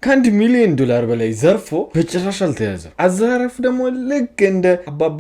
ከ1 ሚሊዮን ዶላር በላይ ዘርፎ በጭራሽ አልተያዘም። አዘራረፍ ደግሞ ልክ እንደ አባባ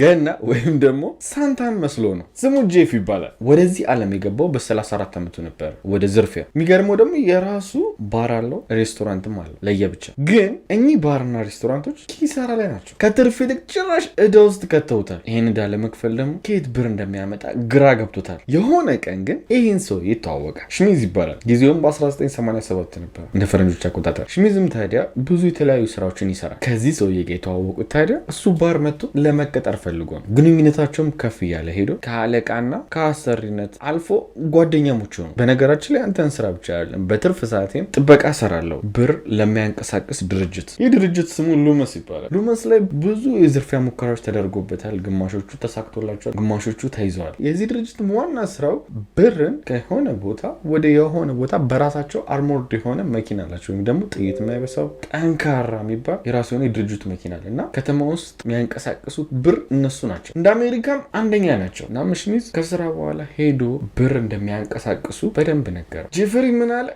ገና ወይም ደግሞ ሳንታን መስሎ ነው። ስሙ ጄፍ ይባላል። ወደዚህ ዓለም የገባው በ34 ዓመቱ ነበር ወደ ዝርፊያ። የሚገርመው ደግሞ የራሱ ባር አለው፣ ሬስቶራንትም አለው ለየብቻ። ግን እኚህ ባርና ሬስቶራንቶች ኪሳራ ላይ ናቸው። ከትርፍ ይልቅ ጭራሽ ዕዳ ውስጥ ከተውታል። ይህን ዕዳ ለመክፈል ደግሞ ከየት ብር እንደሚያመጣ ግራ ገብቶታል። የሆነ ቀን ግን ይህን ሰው ይተዋወቃል። ሽሚዝ ይባላል። ጊዜውም በ1987 ነበር እንደ ፈረንጆች አቆጣጠር። ሽሚዝም ታዲያ ብዙ የተለያዩ ስራዎችን ይሰራል። ከዚህ ሰውዬ ጋር የተዋወቁት ታዲያ እሱ ባር መጥቶ ለመቀጠር ፈልጎ ነው። ግንኙነታቸውም ከፍ እያለ ሄዶ ከአለቃና ከአሰሪነት አልፎ ጓደኛሞች ሆኑ። በነገራችን ላይ አንተን ስራ ብቻ አይደለም፣ በትርፍ ሰዓቴም ጥበቃ ሰራለሁ ብር ለሚያንቀሳቅስ ድርጅት። ይህ ድርጅት ስሙ ሉመስ ይባላል። ሉመስ ላይ ብዙ የዝርፊያ ሙከራዎች ተደርጎበታል። ግማሾቹ ተሳክቶላቸዋል፣ ግማሾቹ ተይዘዋል። የዚህ ድርጅት ዋና ስራው ብርን ከሆነ ቦታ ወደ የሆነ ቦታ በራሳቸው አርሞርድ የሆነ መኪና አላቸው፣ ወይም ደግሞ ጥይት የማይበሳው ጠንካራ የሚባል የራሱ የሆነ የድርጅቱ መኪና አለ እና ከተማ ውስጥ የሚያንቀሳቅሱት ብር እነሱ ናቸው። እንደ አሜሪካም አንደኛ ናቸው። እና ሽሚዝ ከስራ በኋላ ሄዶ ብር እንደሚያንቀሳቅሱ በደንብ ነገር ጄፈሪ ምን አለ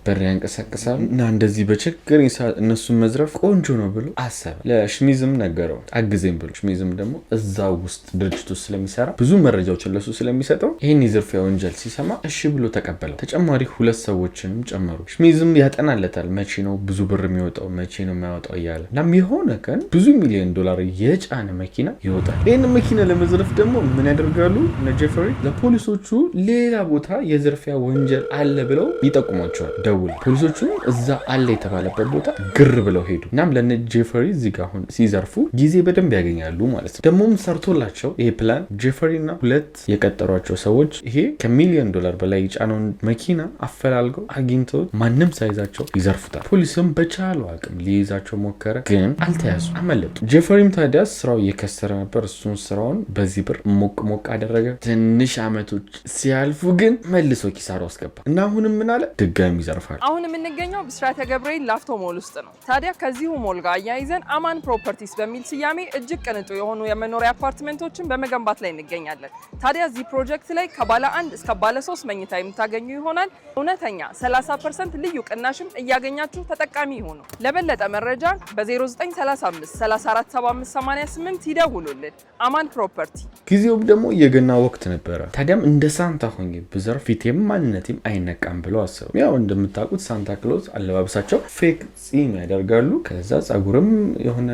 በር ያንቀሳቅሳሉ እና እንደዚህ በችግር እነሱን መዝረፍ ቆንጆ ነው ብሎ አሰበ። ለሽሚዝም ነገረው አግዘኝ ብሎ። ሽሚዝም ደግሞ እዛው ውስጥ ድርጅቱ ስለሚሰራ ብዙ መረጃዎችን ለሱ ስለሚሰጠው ይህን የዝርፊያ ወንጀል ሲሰማ እሺ ብሎ ተቀበለው። ተጨማሪ 2 ሰዎችንም ጨመሩ። ሽሚዝም ያጠናለታል መቼ ነው ብዙ ብር የሚወጣው መቼ ነው የሚያወጣው እያለ። እናም የሆነ ቀን ብዙ ሚሊዮን ዶላር የጫነ መኪና ይወጣል። ይህን መኪና ለመዝረፍ ደግሞ ምን ያደርጋሉ እነ ጄፈሪ? ለፖሊሶቹ ሌላ ቦታ የዝርፊያ ወንጀል አለ ብለው ይጠቁሟቸዋል። ፖሊሶቹ እዛ አለ የተባለበት ቦታ ግር ብለው ሄዱ። እናም ለነ ጄፈሪ እዚህ ጋር አሁን ሲዘርፉ ጊዜ በደንብ ያገኛሉ ማለት ነው። ደግሞም ሰርቶላቸው ይሄ ፕላን ጄፈሪ እና 2 የቀጠሯቸው ሰዎች ይሄ ከ1 ዶላር በላይ የጫነውን መኪና አፈላልገው አግኝተው ማንም ሳይዛቸው ይዘርፉታል። ፖሊስም በቻለው አቅም ሊይዛቸው ሞከረ፣ ግን አልተያዙ፣ አመለጡ። ጄፈሪም ታዲያ ስራው እየከሰረ ነበር። እሱን ስራውን በዚህ ብር ሞቅ አደረገ። ትንሽ አመቶች ሲያልፉ ግን መልሶ ኪሳራ አስገባ እና አሁንም ምን አለ ድጋሚ ይዘርፋል። አሁን የምንገኘው ብስራተ ገብርኤል ላፍቶ ሞል ውስጥ ነው። ታዲያ ከዚሁ ሞል ጋር አያይዘን አማን ፕሮፐርቲስ በሚል ስያሜ እጅግ ቅንጡ የሆኑ የመኖሪያ አፓርትመንቶችን በመገንባት ላይ እንገኛለን። ታዲያ እዚህ ፕሮጀክት ላይ ከባለ 1 እስከ ባለ 3 መኝታ የምታገኙ ይሆናል። እውነተኛ 30% ልዩ ቅናሽም እያገኛችሁ ተጠቃሚ ይሁኑ። ለበለጠ መረጃ በ0935 347588 ይደውሉልን። አማን ፕሮፐርቲ። ጊዜው ደግሞ የገና ወቅት ነበረ። ታዲያም እንደ ሳንታ ሆኜ ብዘርፍ ፊቴም ማንነቴም አይነቃም ብለው አሰቡ። ያው እንደምታውቁት ሳንታ ክሎዝ አለባበሳቸው ፌክ ጺም ያደርጋሉ። ከዛ ጸጉርም የሆነ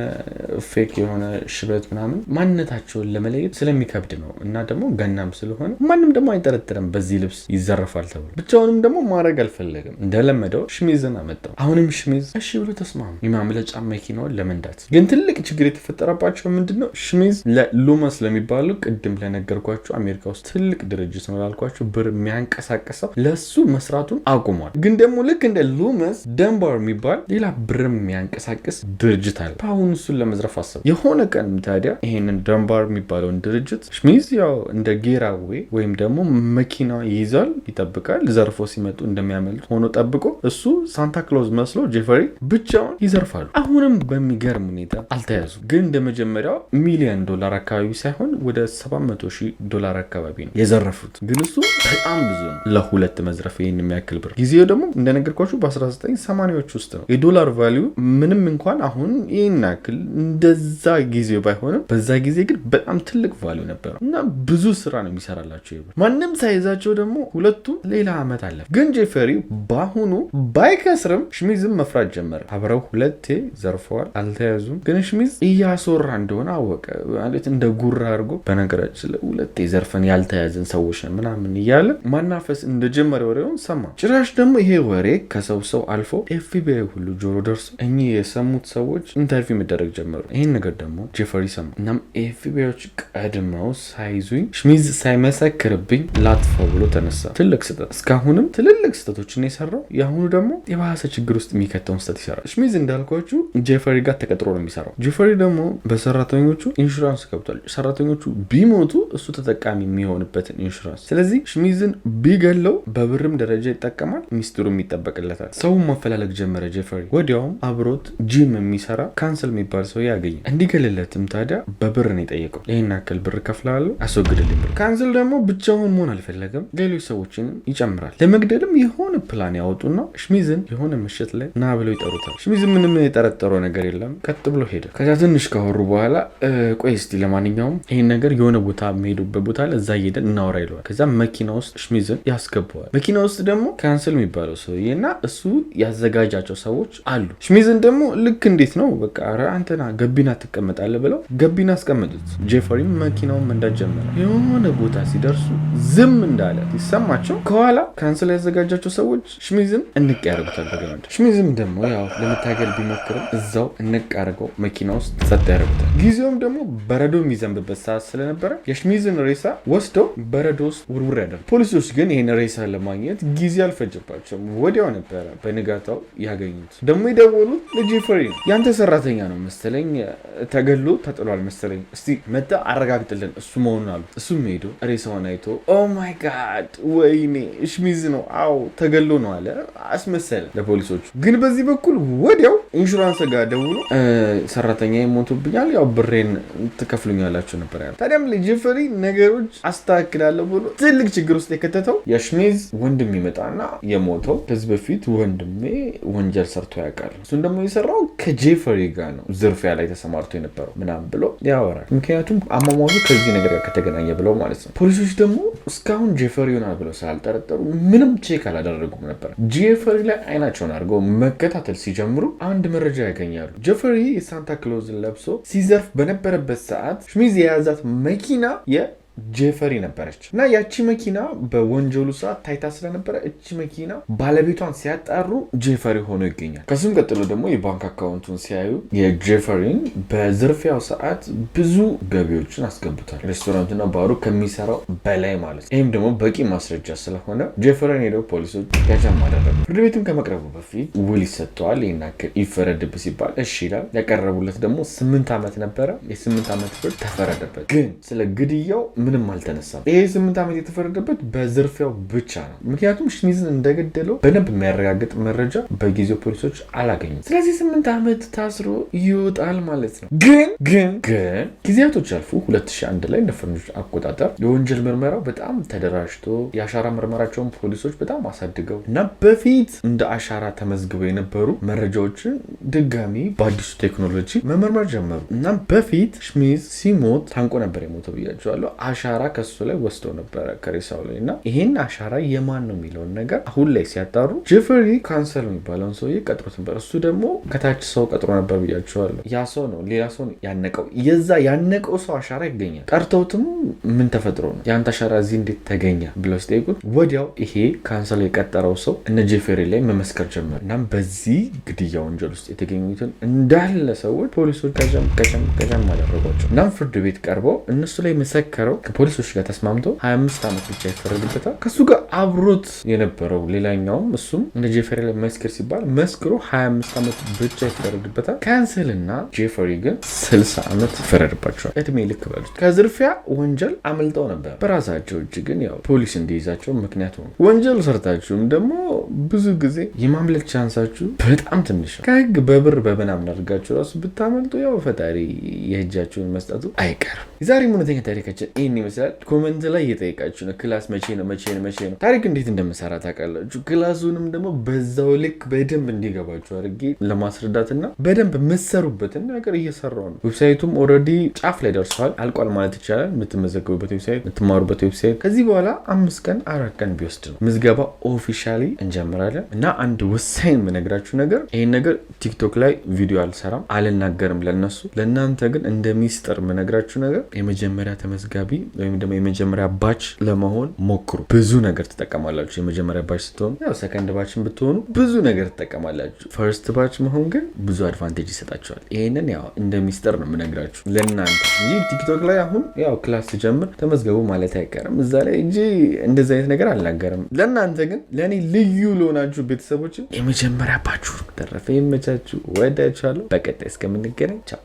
ፌክ የሆነ ሽበት ምናምን ማንነታቸውን ለመለየት ስለሚከብድ ነው። እና ደግሞ ገናም ስለሆነ ማንም ደግሞ አይጠረጥርም በዚህ ልብስ ይዘረፋል ተብሎ። ብቻውንም ደግሞ ማድረግ አልፈለግም። እንደለመደው ሽሚዝን አመጣው። አሁንም ሽሚዝ እሺ ብሎ ተስማሙ የማምለጫ መኪናውን ለመንዳት። ግን ትልቅ ችግር የተፈጠረባቸው ምንድነው? ሽሚዝ ለሉመስ ለሚባሉ ቅድም ለነገርኳቸው አሜሪካ ውስጥ ትልቅ ድርጅት ነው ላልኳቸው ብር የሚያንቀሳቀሰው ለሱ መስራቱን አቁሟል። ግን ደግሞ ልክ እንደ ሉመስ ደንባር የሚባል ሌላ ብርም የሚያንቀሳቅስ ድርጅት አለ። በአሁኑ እሱን ለመዝረፍ አሰቡ። የሆነ ቀን ታዲያ ይሄንን ደንባር የሚባለውን ድርጅት ሽሚዝ ያው እንደ ጌራዌ ወይም ደግሞ መኪና ይይዛል፣ ይጠብቃል። ዘርፎ ሲመጡ እንደሚያመልጥ ሆኖ ጠብቆ እሱ ሳንታ ክሎዝ መስሎ ጄፈሪ ብቻውን ይዘርፋሉ። አሁንም በሚገርም ሁኔታ አልተያዙ። ግን እንደመጀመሪያው $1 ሚሊዮን አካባቢ ሳይሆን ወደ $700,000 አካባቢ ነው የዘረፉት። ግን እሱ በጣም ብዙ ነው ለሁለት መዝረፍ ይሄን የሚያክል ብር። ጊዜው ደግሞ እንደነገርኳችሁ በ1980ዎች ውስጥ ነው። የዶላር ቫልዩ ምንም እንኳን አሁን ይሄን ያክል እንደዛ ጊዜው ባይሆንም በዛ ጊዜ ግን በጣም ትልቅ ቫልዩ ነበር እና ብዙ ስራ ነው የሚሰራላቸው ይብር። ማንም ሳይዛቸው ደግሞ ሁለቱም ሌላ አመት አለፈ። ግን ጄፈሪ ባሁኑ ባይከስርም ሽሚዝም መፍራት ጀመረ። አብረው ሁለቴ ዘርፈዋል፣ አልተያዙም። ግን ሽሚዝ እያሶራ እንደሆነ አወቀ። ማለት እንደ ጉራ አድርጎ በነገራችን ላይ ሁለቴ ዘርፈን ያልተያዘን ሰዎች ነው ምናምን እያለ ማናፈስ እንደጀመረ ወሬውን ሰማ። ጭራሽ ደግሞ ይሄ ወሬ ከሰው አልፎ ኤፍቢአይ ሁሉ ጆሮ ደርሶ እኚህ የሰሙት ሰዎች ኢንተርቪው መደረግ ጀመሩ። ይሄን ነገር ደግሞ ጄፈሪ ሰማ። እናም ኤፍቢአዮች ቀድመው ሳይዙኝ ሽሚዝ ሳይመሰክርብኝ ላጥፋው ብሎ ተነሳ። ትልቅ ስህተት። እስካሁንም ትልልቅ ስህተቶችን የሰራው የአሁኑ ደግሞ የባሰ ችግር ውስጥ የሚከተውን ስህተት ይሰራል። ሽሚዝ እንዳልኳችሁ ጄፈሪ ጋር ተቀጥሮ ነው የሚሰራው። ጄፈሪ ደግሞ በሰራተኞቹ ኢንሹራንስ ገብቷል። ሰራተኞቹ ቢሞቱ እሱ ተጠቃሚ የሚሆንበትን ኢንሹራንስ። ስለዚህ ሽሚዝን ቢገለው በብርም ደረጃ ይጠቀማል፣ ሚስጥሩ ሁሉም ይጠበቅለታል። ሰውን ማፈላለግ ጀመረ ጄፈሪ። ወዲያውም አብሮት ጂም የሚሰራ ካንስል የሚባል ሰው ያገኘ። እንዲገልለትም ታዲያ በብር ነው የጠየቀው። ይህን ያክል ብር ከፍላለሁ አስወግድልኝ ብር። ካንስል ደግሞ ብቻውን መሆን አልፈለገም፣ ሌሎች ሰዎችን ይጨምራል። ለመግደልም የሆነ ፕላን ያወጡና ሽሚዝን የሆነ ምሽት ላይ ና ብለው ይጠሩታል። ሽሚዝ ምንም የጠረጠረው ነገር የለም፣ ቀጥ ብሎ ሄደ። ከዛ ትንሽ ካወሩ በኋላ ቆይ እስቲ ለማንኛውም ይህን ነገር የሆነ ቦታ የሚሄዱበት ቦታ ላይ እዛ ሄደን እናወራ ይለዋል። ከዛ መኪና ውስጥ ሽሚዝን ያስገባዋል። መኪና ውስጥ ደግሞ ካንስል የሚባለው ሰውዬና እሱ ያዘጋጃቸው ሰዎች አሉ። ሽሚዝን ደግሞ ልክ እንዴት ነው በቃ አንተና ገቢና ትቀመጣለህ ብለው ገቢና አስቀመጡት። ጄፈሪም መኪናውን መንዳት ጀመረ። የሆነ ቦታ ሲደርሱ ዝም እንዳለ ሲሰማቸው ከኋላ ካንስል ያዘጋጃቸው ሰዎች ሽሚዝን እንቅ ያደርጉታል በገመድ። ሽሚዝም ደግሞ ያው ለመታገል ቢሞክርም እዛው እንቅ አድርገው መኪና ውስጥ ጸጥ ያደርጉታል። ጊዜውም ደግሞ በረዶ የሚዘንብበት ሰዓት ስለነበረ የሽሚዝን ሬሳ ወስደው በረዶ ውስጥ ውርውር ያደርጉ። ፖሊሶች ግን ይህን ሬሳ ለማግኘት ጊዜ አልፈጀባቸውም። ወዲያው ነበረ በንጋታው ያገኙት። ደግሞ የደወሉት ለጄፈሪ ነው። ያንተ ሰራተኛ ነው መሰለኝ ተገሎ ተጥሏል መሰለኝ፣ እስቲ መጣ አረጋግጥልን እሱ መሆኑን አሉ። እሱም ሄዶ ሬሳውን አይቶ ኦ ማይ ጋድ ወይኔ ሽሚዝ ነው አዎ ተገሎ ነው አለ። አስመሰለ ለፖሊሶቹ። ግን በዚህ በኩል ወዲያው ኢንሹራንስ ጋር ደውሎ ሰራተኛ ይሞቱብኛል፣ ያው ብሬን ትከፍሉኛላችሁ ነበር ያለው። ታዲያም ለጄፈሪ ነገሮች አስተካክላለሁ ብሎ ትልቅ ችግር ውስጥ የከተተው የሽሚዝ ወንድም ይመጣና የሞተው ከዚህ በፊት ወንድሜ ወንጀል ሰርቶ ያውቃል፣ እሱን ደግሞ የሰራው ከጄፈሪ ጋር ነው፣ ዝርፊያ ላይ ተሰማርቶ የነበረው ምናምን ብሎ ያወራል። ምክንያቱም አሟሟቱ ከዚህ ነገር ጋር ከተገናኘ ብለው ማለት ነው። ፖሊሶች ደግሞ እስካሁን ጄፈሪ ይሆናል ብለው ስላልጠረጠሩ ምንም ቼክ አላደረጉም ነበር። ጄፈሪ ላይ አይናቸውን አድርገው መከታተል ሲጀምሩ አንድ መረጃ ያገኛሉ። ጄፈሪ የሳንታ ክሎዝን ለብሶ ሲዘርፍ በነበረበት ሰዓት ሽሚዝ የያዛት መኪና ጄፈሪ ነበረች እና ያቺ መኪና በወንጀሉ ሰዓት ታይታ ስለነበረ እቺ መኪና ባለቤቷን ሲያጣሩ ጄፈሪ ሆኖ ይገኛል። ከሱም ቀጥሎ ደግሞ የባንክ አካውንቱን ሲያዩ የጄፈሪን በዝርፊያው ሰዓት ብዙ ገቢዎችን አስገብቷል፣ ሬስቶራንትና ባሩ ከሚሰራው በላይ ማለት ነው። ይህም ደግሞ በቂ ማስረጃ ስለሆነ ጄፈሪን ሄደው ፖሊሶች ያጃም አደረጉ። ፍርድ ቤቱም ከመቅረቡ በፊት ውል ይሰጠዋል። ይናክል ይፈረድብ ሲባል እሺ ይላል። ያቀረቡለት ደግሞ 8 ዓመት ነበረ። የ8 ዓመት ፍርድ ተፈረደበት። ግን ስለ ግድያው ምንም አልተነሳም። ይሄ 8 ዓመት የተፈረደበት በዝርፊያው ብቻ ነው። ምክንያቱም ሽሚዝን እንደገደለው በደንብ የሚያረጋግጥ መረጃ በጊዜው ፖሊሶች አላገኙም። ስለዚህ 8 ዓመት ታስሮ ይወጣል ማለት ነው። ግን ጊዜያቶች አልፉ 2001 ላይ እንደ ፈረንጆች አቆጣጠር የወንጀል ምርመራው በጣም ተደራጅቶ የአሻራ ምርመራቸውን ፖሊሶች በጣም አሳድገው እና በፊት እንደ አሻራ ተመዝግበው የነበሩ መረጃዎችን ድጋሚ በአዲሱ ቴክኖሎጂ መመርመር ጀመሩ። እና በፊት ሽሚዝ ሲሞት ታንቆ ነበር የሞተው ብያቸዋለሁ። አሻራ ከሱ ላይ ወስደው ነበረ ከሬሳው ላይ እና ይሄን አሻራ የማን ነው የሚለውን ነገር አሁን ላይ ሲያጣሩ ጄፈሪ ካንሰል የሚባለውን ሰውዬ ቀጥሮት ነበር። እሱ ደግሞ ከታች ሰው ቀጥሮ ነበር ብያቸዋለሁ። ያ ሰው ነው ሌላ ሰው ያነቀው። የዛ ያነቀው ሰው አሻራ ይገኛል። ጠርተውትም ምን ተፈጥሮ ነው ያንተ አሻራ እዚህ እንዴት ተገኘ ብለው ሲጠይቁት ወዲያው ይሄ ካንሰል የቀጠረው ሰው እነ ጄፈሪ ላይ መመስከር ጀመረ። እናም በዚህ ግድያ ወንጀል ውስጥ የተገኙትን እንዳለ ሰዎች ፖሊሶች ከጀም አደረጓቸው። እናም ፍርድ ቤት ቀርበው እነሱ ላይ መሰከረው ከፖሊሶች ጋር ተስማምቶ 25 ዓመት ብቻ ይፈረድበታል። ከሱ ጋር አብሮት የነበረው ሌላኛውም እሱም እንደ ጄፈሪ ላይ መስክር ሲባል መስክሮ 25 ዓመት ብቻ ይፈረድበታል። ካንሰል እና ጄፈሪ ግን 60 ዓመት ይፈረድባቸዋል። እድሜ ልክ በሉት። ከዝርፊያ ወንጀል አመልጠው ነበር። በራሳቸው እጅ ግን ያው ፖሊስ እንዲይዛቸው ምክንያቱ ነው። ወንጀል ሰርታችሁም ደግሞ ብዙ ጊዜ የማምለጥ ቻንሳችሁ በጣም ትንሽ ነው። ከህግ በብር በምናምን አድርጋችሁ ራሱ ብታመልጡ ያው ፈጣሪ የእጃችሁን መስጠቱ አይቀርም። የዛሬ እውነተኛ ታሪካችን ይህን ይመስላል። ኮመንት ላይ እየጠየቃችሁ ነው ክላስ መቼ ነው ታሪክ እንዴት እንደምሰራ ታውቃላችሁ። ክላሱንም ደግሞ በዛው ልክ በደንብ እንዲገባችሁ አድርጌ ለማስረዳትና በደንብ የምትሰሩበትን ነገር እየሰራው ነው። ዌብሳይቱም ኦልሬዲ ጫፍ ላይ ደርሷል፣ አልቋል ማለት ይቻላል። የምትመዘገቡበት ዌብሳይት፣ የምትማሩበት ዌብሳይት ከዚህ በኋላ 5 ቀን 4 ቀን ቢወስድ ነው ምዝገባ ኦፊሻሊ እንጀምራለን። እና አንድ ወሳኝ የምነግራችሁ ነገር ይህን ነገር ቲክቶክ ላይ ቪዲዮ አልሰራም አልናገርም ለነሱ። ለእናንተ ግን እንደ ሚስጥር የምነግራችሁ ነገር የመጀመሪያ ተመዝጋቢ ወይም ደግሞ የመጀመሪያ ባች ለመሆን ሞክሩ። ብዙ ነገር ትጠቀማላችሁ። የመጀመሪያ ባች ስትሆኑ ያው ሰከንድ ባችን ብትሆኑ ብዙ ነገር ትጠቀማላችሁ። ፈርስት ባች መሆን ግን ብዙ አድቫንቴጅ ይሰጣችኋል። ይሄንን ያው እንደ ሚስጥር ነው የምነግራችሁ ለእናንተ እንጂ ቲክቶክ ላይ አሁን ያው ክላስ ሲጀምር ተመዝገቡ ማለት አይቀርም እዛ ላይ እንጂ እንደዚህ አይነት ነገር አልናገርም። ለእናንተ ግን ለእኔ ልዩ ለሆናችሁ ቤተሰቦች የመጀመሪያ ባችሁ ተረፈ። ይመቻችሁ። ወዳችኋለሁ። በቀጣይ እስከምንገናኝ ቻው።